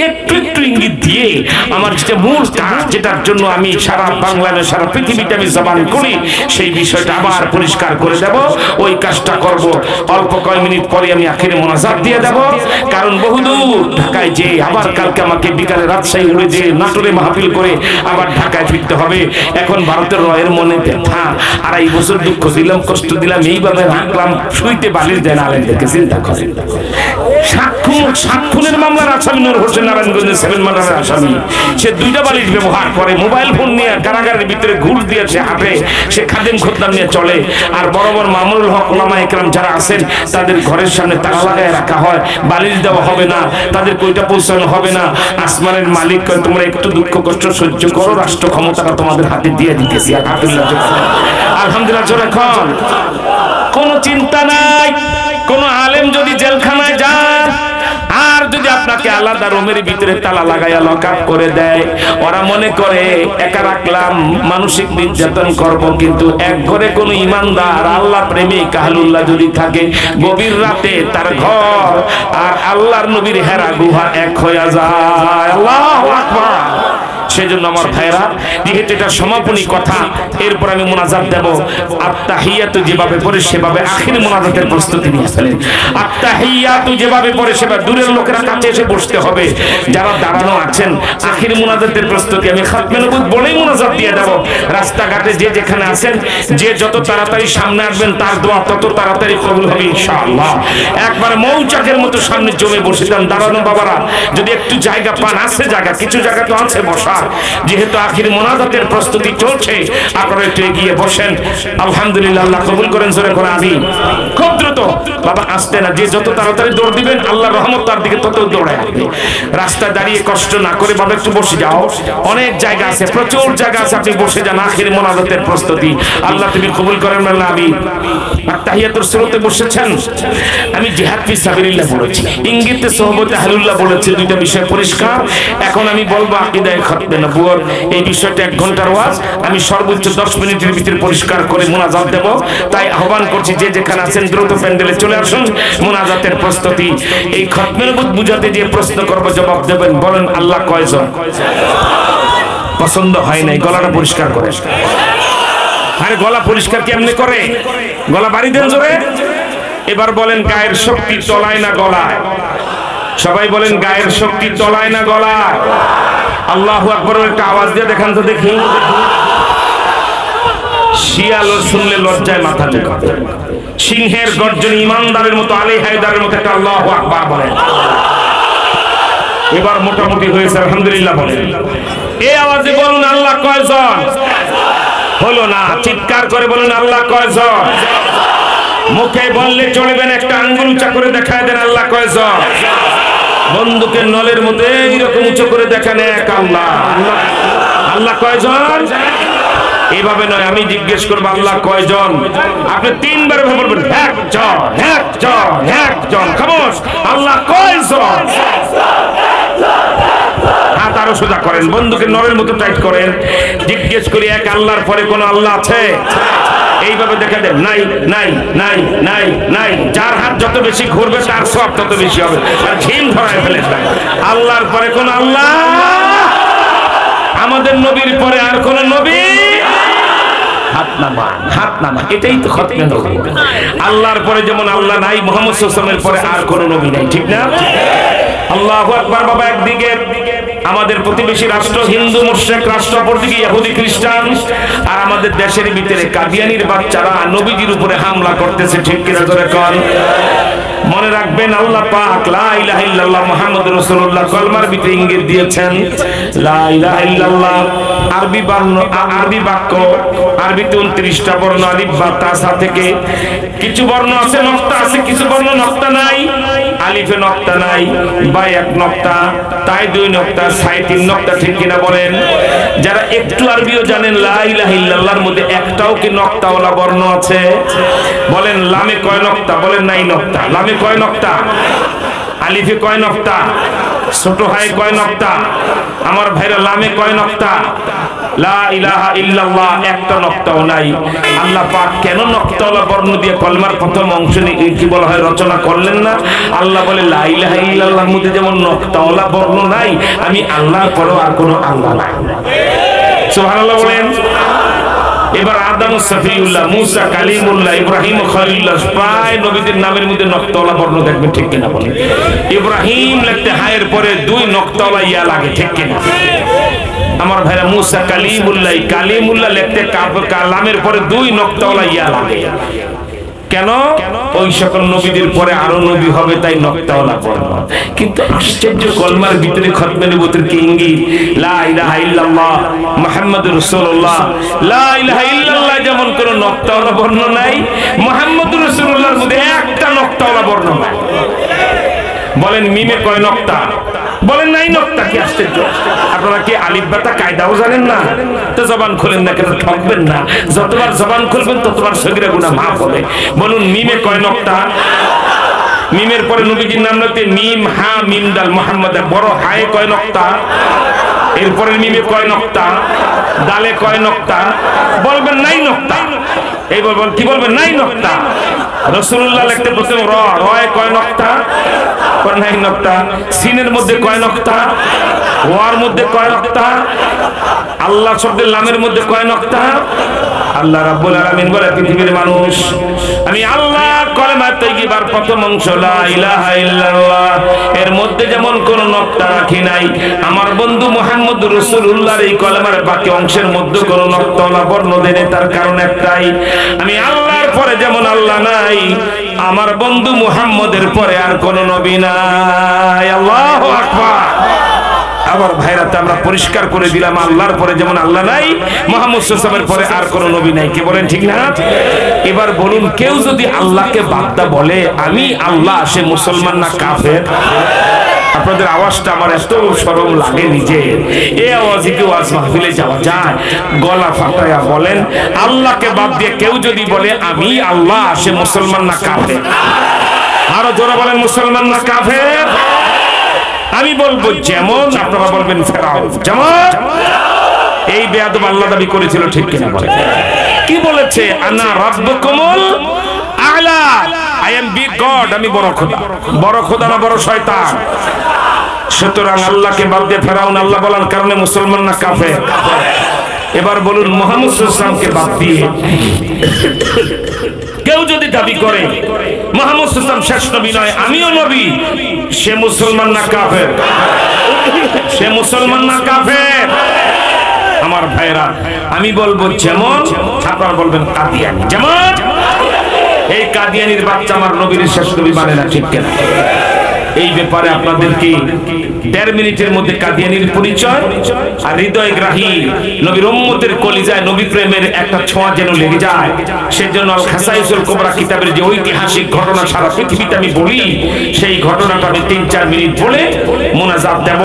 একটু একটু ইঙ্গিত দিয়ে আমার যেটা মূল কাজ, যেটার জন্য আমি সারা বাংলাদেশ সারা পৃথিবীতে আমি জবান করি, সেই বিষয়টা আবার পরিষ্কার করে দেব। ওই কাজটা করব। অল্প কয়েক মিনিট পরে আমি আখিরে মোনাজাত দিয়ে দেব। কারণ বহুদূর ঢাকায় যে আবার কালকে আমাকে বিকালে রাজশাহী উড়ে যে নাটোরে মাহফিল করে আবার ঢাকায় ফিরতে হবে। এখন ভারতের রয়ের মনে ব্যথা, 2.5 বছর দুঃখ দিলাম, কষ্ট দিলাম, এইভাবে রাখলাম, শুইতে বালিশ দেন আলেমদেরকে। চিন্তা করেন, সাতক্ষণের মামলার আসামি নূর হোসেন নারায়ণগঞ্জের 7 মার্ডারের আসামি, সে 2টা বালিশ ব্যবহার করে, মোবাইল ফোন নিয়ে কারাগারের ভিতরে ঘুষ দিয়েছে হাতে, সে খাদেম খোদ্দাম নিয়ে চলে। আর বড় বড় মামুনুল হক ওলামা একরাম যারা আছেন তাদের ঘরের সামনে তালা লাগায় রাখা হয়, বালিশ দেওয়া হবে না, তাদের কইটা পৌঁছানো হবে না। আসমানের মালিক কয় তোমরা একটু দুঃখ কষ্ট সহ্য করো, রাষ্ট্র ক্ষমতাটা তোমাদের হাতে দিয়ে দিতেছি। আলহামদুলিল্লাহ জোরে খান। কোনো চিন্তা নাই। কোন আলেম যদি জেলখানায় যান আর যদি আপনাকে আলাদা রুমের ভিতরে তালা লাগাইয়া লক আপ করে দেয়, ওরা মনে করে একা রাখলাম, মানসিক নির্যাতন করব। কিন্তু এক ঘরে কোন ইমানদার আল্লাহ প্রেমিক আহলুল্লাহ যদি থাকে, গভীর রাতে তার ঘর আর আল্লাহর নবীর হেরা গুহা এক হয়ে যায়। আল্লাহু আকবার। সেজন্য আমার ভাইরা, যেহেতু এটা সমাপনী কথা, এরপর আমি মোনাজাত দেব। আত্তাহিয়াতু যেভাবে পড়ে সেভাবে আখির মোনাজাতের প্রস্তুতি নিয়ে ফেলেন। আত্তাহিয়াতু যেভাবে পড়ে সেভাবে, দূরের লোকেরা কাছে এসে বসতে হবে, যারা দাঁড়ানো আছেন আখির মোনাজাতের প্রস্তুতি। আমি খাতমে নবুয়ত বলেই মোনাজাত দিয়ে দেব। রাস্তাঘাটে যে যেখানে আছেন, যে যত তাড়াতাড়ি সামনে আসবেন তার দোয়া তত তাড়াতাড়ি কবুল হবে ইনশাআল্লাহ। একবার মৌচাকের মতো সামনে জমে বসে যান দাঁড়ানো বাবারা, যদি একটু জায়গা পান, আছে জায়গা, কিছু জায়গা তো আছে বসা। যেহেতু আখির মোনাজাতের প্রস্তুতি চলছে, আপনারা একটু এগিয়ে বসেন। আলহামদুলিল্লাহ, আল্লাহ কবুল করেন। জোরে করে আমিন। খুব দ্রুত বাবা, আসতে না, যে যত তাড়াতাড়ি দৌড় দিবেন আল্লাহর রহমত তার দিকে তত দৌড়ায় আসবে। রাস্তায় দাঁড়িয়ে কষ্ট না করে বাবা একটু বসে যাও। অনেক জায়গা আছে, প্রচুর জায়গা আছে, আপনি বসে যান। আখির মোনাজাতের প্রস্তুতি আল্লাহ তুমি কবুল করেন। আমিন। তাহিয়াতুর সুরতে বসেছেন। আমি জিহাদ ফি সাবিলিল্লাহ বলেছি, ইঙ্গিতে সোহবতে আহলুল্লাহ বলেছি, দুইটা বিষয় পরিষ্কার। এখন আমি বলবো আকীদায়ে খাতমে নবুয়ত, এই বিষয়টা 1 ঘন্টার ওয়াজ, আমি সর্বোচ্চ 10 মিনিটের ভিতরে পরিষ্কার করে মোনাজাত দেব। তাই আহ্বান করছি, যে যেখানে আছেন দ্রুত প্যান্ডেলে চলে আসুন। মোনাজাতের প্রস্তুতি। এই খাতমে নবুয়ত বুঝাতে যে প্রশ্ন করব, জবাব দেবেন। বলেন আল্লাহ কয়জন? পছন্দ হয় নাই, গলাটা পরিষ্কার করে। আরে গলা পরিষ্কার কেমনে করে? গলা বাড়ি দেন জোরে। এবার বলেন গায়ের শক্তি তলায় না গলায়? সবাই বলেন গায়ের শক্তি তলায় না গলায়? আল্লাহু আকবার। একটা আওয়াজ দিয়ে দেখান তো দেখি। শিয়াল শুনলে লজ্জায় মাথা ঝুঁকাবে, সিংহের গর্জন ইমানদারের মতো, আলী হায়দারের মতো একটা আল্লাহু আকবার বলেন। এবার মোটামুটি হয়েছে, আলহামদুলিল্লাহ বলেন। এই আওয়াজে বলুন আল্লাহ কয়জন? হলো না, চিৎকার করে বলুন আল্লাহ কয়জন? মুখে বললে চলবে না, একটা আঙ্গুল উঁচা করে দেখায় দেন আল্লাহ কয়জন? বন্দুকের নলের মধ্যে এইরকম উঁচু করে দেখান এক আল্লাহ। আল্লাহ কয়জন? এইভাবে নয়, আমি জিজ্ঞেস করবো আল্লাহ কয়জন, আপনি 3 বার বলবেন একজন, একজন, একজন। খামোশ। আল্লাহ কয়জন? হাত আরো সোজা করেন, বন্দুকের নলের মতো টাইট করেন। জিজ্ঞেস করি এক আল্লাহর পরে কোন আল্লাহ আছে? এইভাবে দেখা দেন নাই, নাই, নাই, নাই, নাই। যার হাত যত বেশি ঘুরবে তার সব তত বেশি হবে। আর ঝিম ধরায় ফেলে আল্লাহর পরে কোন আল্লাহ? আমাদের নবীর পরে আর কোন নবী? হাত নামান, হাত নামান। এটাই তো খাতমে নবুয়ত। আল্লাহর পরে যেমন আল্লাহ নাই, মুহাম্মদ সাল্লাল্লাহু আলাইহি ওয়াসাল্লামের পরে আর কোন নবী নাই, ঠিক না? আল্লাহু আকবার। বাবা, একদিকে আমাদের প্রতিবেশী রাষ্ট্র হিন্দু মুশরিক রাষ্ট্র, অপরদিকে ইহুদি খ্রিস্টান, আর আমাদের দেশের ভিতরে কাদিয়ানির বাচ্চারা নবীজির উপরে হামলা করতেছে, ঠিক কিনা জোরে কোন? মনে রাখবেন আল্লাহ পাক লা ইলাহা ইল্লাল্লাহ মুহাম্মাদুর রাসূলুল্লাহ কলমার ভিতরে ইঙ্গিত দিয়েছেন। লা ইলাহা ইল্লাল্লাহ আরবি বাক্য, আরবিতে 29টা বর্ণ, আলিফ বা তা সা থেকে। কিছু বর্ণ আছে নক্তা আছে, কিছু বর্ণ নক্তা নাই। আলিফে নক্তা নাই, বা 1 নক্তা, তাই 2 নক্তা, সাই 3 নক্তা, ঠিক কিনা বলেন? যারা একটু আরবিও জানেন, লা ইলাহা ইল্লাল্লাহর মধ্যে একটাও কি নক্তাওয়ালা বর্ণ আছে? বলেন লামে কয় নক্তা? বলেন নাই নক্তা। লামে কয় নক্তা? আলিফে কয় নক্তা? ছোট হয় কয় নক্তা? আমার ভাইরা লামে কয় নক্তা? লা ইলাহা ইল্লাল্লাহ একটা নক্তাও নাই। আল্লাহ পাক কেন নক্তাওয়ালা বর্ণ দিয়ে কলমার প্রথম অংশ কি বলা হয় রচনা করলেন না? আল্লাহ বলে লা ইলাহা ইল্লাল্লাহর মধ্যে যেমন নক্তাওয়ালা বর্ণ নাই, আমি আল্লাহর পরেও আর কোনো আল্লাহ নাই। সুবহানাল্লাহ বলেন। এবার আদম সফিউল্লাহ, মুসা কালিমুল্লাহ, ইব্রাহিম খলিলুল্লাহ, প্রায় নবীদের নামের মধ্যে নক্তাওয়ালা বর্ণ দেখবেন, ঠিক কিনা বলেন? ইব্রাহিম লিখতে হায়ের পরে 2 নক্তাওয়ালা ইয়া লাগে, ঠিক কিনা? আমার ভাইরা মুসা কালিমুল্লাহ, কালিমুল্লাহ লিখতে কালামের পরে 2 নক্তাওয়ালা ইয়া লাগে। কেন? ওই সকল নবীদের পরে আরো নবী হবে, তাই নক্তাওয়ালা বর্ণ। কিন্তু আশ্চর্য, কলমার ভিতরে খতমে নবুয়তের কি ইঙ্গিত! লা ইলাহা ইল্লাল্লাহ মুহাম্মাদুর রাসূলুল্লাহ। লা ইলাহা ইল্লাল্লাহ যেমন কোন নক্তাওয়ালা বর্ণ নাই, মুহাম্মাদুর রাসূলুল্লাহর মধ্যে একটা নক্তাওয়ালা বর্ণ নাই। বলেন মিমে কয় নক্তা? বলেন নাই নক্তা। কি আশ্চর্য! আপনারা কি আলিফ বাতা কায়দাও জানেন না? তো জবান খুলেন না কেন? ঠকবেন না। যতবার জবান খুলবেন ততবার সগীরা গুনাহ মাফ হবে। বলুন মিমে কয় নক্তা? মিমের পরে নবীজির নাম লিখতে মিম হা মিম দাল মুহাম্মদ, বড় হায়ে কয় নক্তা? এরপরে মিমে কয় নক্তা? দালে কয় নক্তা? বলবেন নাই নক্তা। এই বলবেন কি? বলবেন নাই নক্তা। রাসূলুল্লাহ লিখতে প্রথম র, রয়ে কয় নক্তা? পরে নাই নক্তা। সিনের মধ্যে কয় নক্তা? ওয়ার মধ্যে কয় নক্তা? আল্লাহ শব্দের লামের মধ্যে কয় নক্তা? আল্লাহ রাব্বুল আলামিন বলে, পৃথিবীর মানুষ, আমি আল্লাহ কলেমা তাইয়্যিবার প্রথম অংশ লা ইলাহা ইল্লাল্লাহ এর মধ্যে যেমন কোন নক্তা রাখি নাই, আমার বন্ধু মুহাম্মদুর রাসূলুল্লাহর এই কলেমার বাকি অংশের মধ্যে কোন নক্তাওয়ালা বর্ণ দেনে। তার কারণ একটাই, আমি আল্লাহর পরে যেমন আল্লাহ নাই, আমার বন্ধু মুহাম্মদের পরে আর কোন নবী নাই। আল্লাহু আকবার। আবার ভাইরাতে আমরা পরিষ্কার করে দিলাম, আল্লাহর পরে যেমন আল্লাহ নাই, মুহাম্মদ সাল্লাল্লাহু আলাইহি ওয়াসাল্লামের পরে আর কোন নবী নাই। কি বলেন, ঠিক না? এবার বলুন, কেউ যদি আল্লাহকে বাদদা বলে আমি আল্লাহ, সে মুসলমান না কাফের? আপনাদের আওয়াজটা আমার এত শরম লাগে নিজে। এই আওয়াজে কি ওয়াজ মাহফিলে যাওয়া যায়? গলা ফাটায়া বলেন, আল্লাহকে বাদ দিয়ে কেউ যদি বলে আমি আল্লাহ, সে মুসলমান না কাফের? আরো জোরে বলেন, মুসলমান না কাফের? আমি বলবো যেমন, আপনারা বলবেন ফেরাউন যেমন। এই বেয়াদব আল্লাহ দাবি করেছিল, ঠিক কিনা বলেন? কি বলেছে? আনা রাব্বুকুমুল আ'লা, আই এম বিগ গড, আমি বড় খোদা। বড় খোদা না বড় শয়তান? সুতরাং আল্লাহকে বাদ দিয়ে ফেরাউন আল্লাহ বলার কারণে মুসলমান না কাফের? এবার বলুন, মুহাম্মদ সাল্লাল্লাহু আলাইহি ওয়াসাল্লামকে বাদ দিয়ে কেউ যদি দাবি করে মুহাম্মদ সাল্লাল্লাহু আলাইহি ওয়াসাল্লাম শেষ নবী নয়, আমিও নবী, সে মুসলমান না কাফের? সে মুসলমান না কাফের? আমার ভাইরা, আমি বলবো যেমন, আপনারা বলবেন কাদিয়ানি যেমন। এই কাদিয়ানির বাচ্চা আমার নবীর শেষ নবী মানে না, ঠিক কিনা? এই ব্যাপারে আপনাদেরকে ১.৫ মিনিটের মধ্যে কাদিয়ানির পরিচয় আর হৃদয়গ্রাহী নবীর উম্মতের কলিজায় নবী প্রেমের একটা ছোঁয়া যেন লেগে যায়, সেজন্য আল খাসাইসুল কুবরা কিতাবের যে ঐতিহাসিক ঘটনা সারা পৃথিবীতে আমি বলি, সেই ঘটনাটা আমি ৩-৪ মিনিট বলে মোনাজাত দেব।